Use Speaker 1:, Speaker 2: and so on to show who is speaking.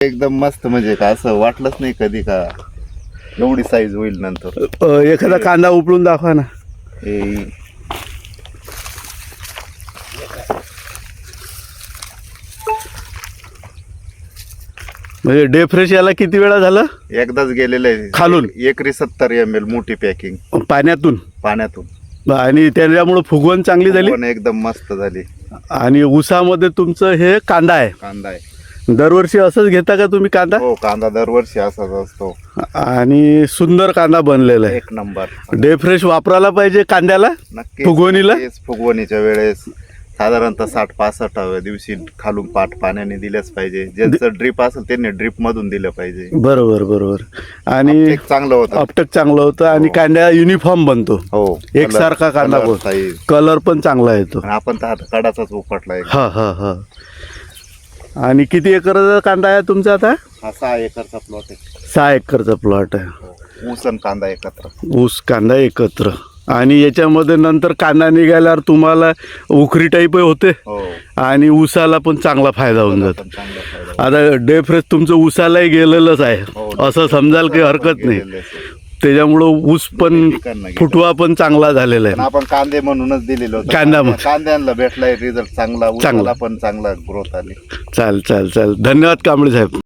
Speaker 1: एकदम मस्त, म्हणजे का असं वाटलंच नाही कधी का एवढी साईज होईल नंतर.
Speaker 2: एखादा कांदा उपळून दाखवा ना.
Speaker 1: हे
Speaker 2: म्हणजे डे फ्रेश याला किती वेळा झालं
Speaker 1: एकदाच गेलेलं आहे
Speaker 2: खालून?
Speaker 1: एकरी 70 ml मोठी पॅकिंग
Speaker 2: पाण्यातून,
Speaker 1: पाण्यातून.
Speaker 2: आणि त्याच्यामुळे फुगवण चांगली झाली
Speaker 1: पण एकदम मस्त झाली.
Speaker 2: आणि ऊसामध्ये तुमचं हे कांदा आहे.
Speaker 1: कांदा आहे.
Speaker 2: दरवर्षी असंच घेता का तुम्ही कांदा?
Speaker 1: हो, कांदा दरवर्षी असाच असतो.
Speaker 2: आणि सुंदर कांदा बनलेला आहे.
Speaker 1: एक नंबर.
Speaker 2: डे फ्रेश वापरायला पाहिजे कांद्याला,
Speaker 1: नक्की.
Speaker 2: फुगवणीला?
Speaker 1: फुगवणीच्या वेळेस साधारणतः 60-65व्या दिवशी खालून पाट पाण्याने दिलंच पाहिजे. ज्यांचं ड्रीप असेल त्यांनी ड्रीप मधून दिलं पाहिजे.
Speaker 2: बरोबर बरोबर. आणि
Speaker 1: अपटेक चांगलं होतं.
Speaker 2: अपटेक चांगलं होतं आणि कांद्या युनिफॉर्म बनतो.
Speaker 1: हो,
Speaker 2: एकसारखा कांदा
Speaker 1: कलर
Speaker 2: बनतो.
Speaker 1: size.
Speaker 2: कलर पण चांगला येतो.
Speaker 1: आणि आपण तर आता कडाचाच उपटलाय.
Speaker 2: हा हा हा. आणि किती एकरचा कांदा आहे तुमचा आता?
Speaker 1: हा 6 एकरचा प्लॉट आहे.
Speaker 2: 6 एकरचा प्लॉट आहे.
Speaker 1: हो. ऊस आणि कांदा एकत्र.
Speaker 2: ऊस कांदा एकत्र. आणि याच्यामध्ये नंतर कांदा निघाल्यावर तुम्हाला उखरी टाईप होते
Speaker 1: हो.
Speaker 2: आणि ऊसाला पण चांगला फायदा होऊन जातो.
Speaker 1: पण चांगला फायदा.
Speaker 2: आता डे फ्रेश तुमचं ऊसालाही गेलेलंच आहे,
Speaker 1: हो,
Speaker 2: असं समजाल की हरकत नाही.
Speaker 1: गेलेलं आहे.
Speaker 2: त्याच्यामुळं ऊस पण
Speaker 1: पिकांना गेलं.
Speaker 2: फुटवा पण चांगला झालेला
Speaker 1: पण
Speaker 2: आहे.
Speaker 1: आपण कांदे म्हणूनच दिलेलं होतं.
Speaker 2: कांदा म्हणून.
Speaker 1: कांद्यांना भेटलाय रिझल्ट चांगला. ऊसाला पण चांगला ग्रोथ आली.
Speaker 2: चाल चाल चाल. धन्यवाद कांबळे साहेब.